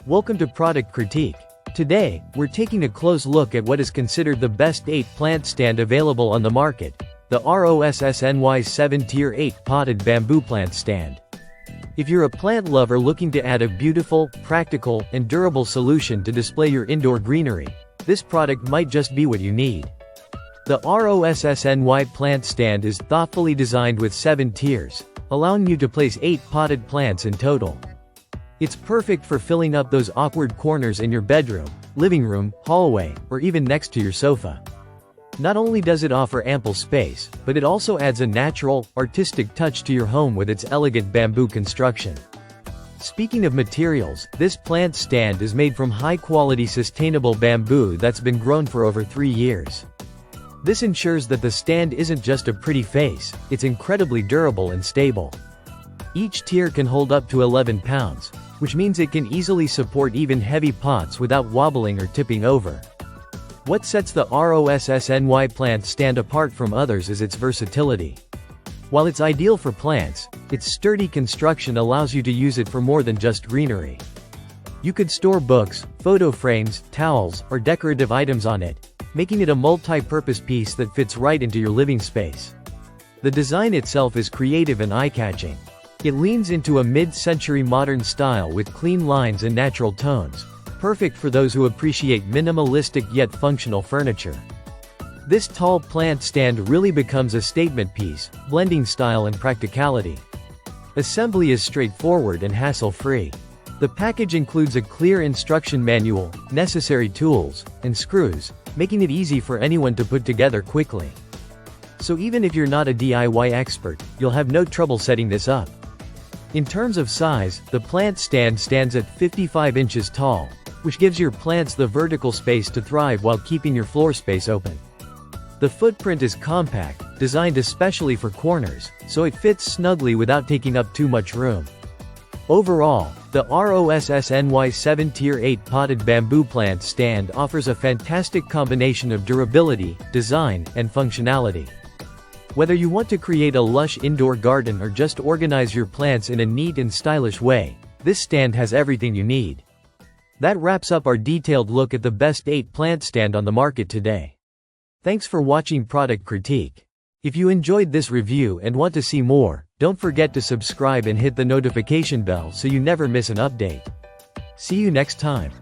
Welcome to Product Critique. Today, we're taking a close look at what is considered the best 8 plant stand available on the market, the ROSSNY 7 Tier 8 Potted Bamboo Plant Stand. If you're a plant lover looking to add a beautiful, practical, and durable solution to display your indoor greenery, this product might just be what you need. The ROSSNY plant stand is thoughtfully designed with 7 tiers, allowing you to place 8 potted plants in total. It's perfect for filling up those awkward corners in your bedroom, living room, hallway, or even next to your sofa. Not only does it offer ample space, but it also adds a natural, artistic touch to your home with its elegant bamboo construction. Speaking of materials, this plant stand is made from high-quality sustainable bamboo that's been grown for over 3 years. This ensures that the stand isn't just a pretty face, it's incredibly durable and stable. Each tier can hold up to 11 pounds, which means it can easily support even heavy pots without wobbling or tipping over. What sets the ROSSNY plant stand apart from others is its versatility. While it's ideal for plants, its sturdy construction allows you to use it for more than just greenery. You could store books, photo frames, towels, or decorative items on it, making it a multi-purpose piece that fits right into your living space. The design itself is creative and eye-catching. It leans into a mid-century modern style with clean lines and natural tones, perfect for those who appreciate minimalistic yet functional furniture. This tall plant stand really becomes a statement piece, blending style and practicality. Assembly is straightforward and hassle-free. The package includes a clear instruction manual, necessary tools, and screws, making it easy for anyone to put together quickly. So even if you're not a DIY expert, you'll have no trouble setting this up. In terms of size, the plant stand stands at 55 inches tall, which gives your plants the vertical space to thrive while keeping your floor space open. The footprint is compact, designed especially for corners, so it fits snugly without taking up too much room. Overall, the ROSSNY 7 Tier 8 Potted Bamboo Plant Stand offers a fantastic combination of durability, design, and functionality. Whether you want to create a lush indoor garden or just organize your plants in a neat and stylish way, this stand has everything you need. That wraps up our detailed look at the best 8 plant stand on the market today. Thanks for watching Product Critique. If you enjoyed this review and want to see more, don't forget to subscribe and hit the notification bell so you never miss an update. See you next time.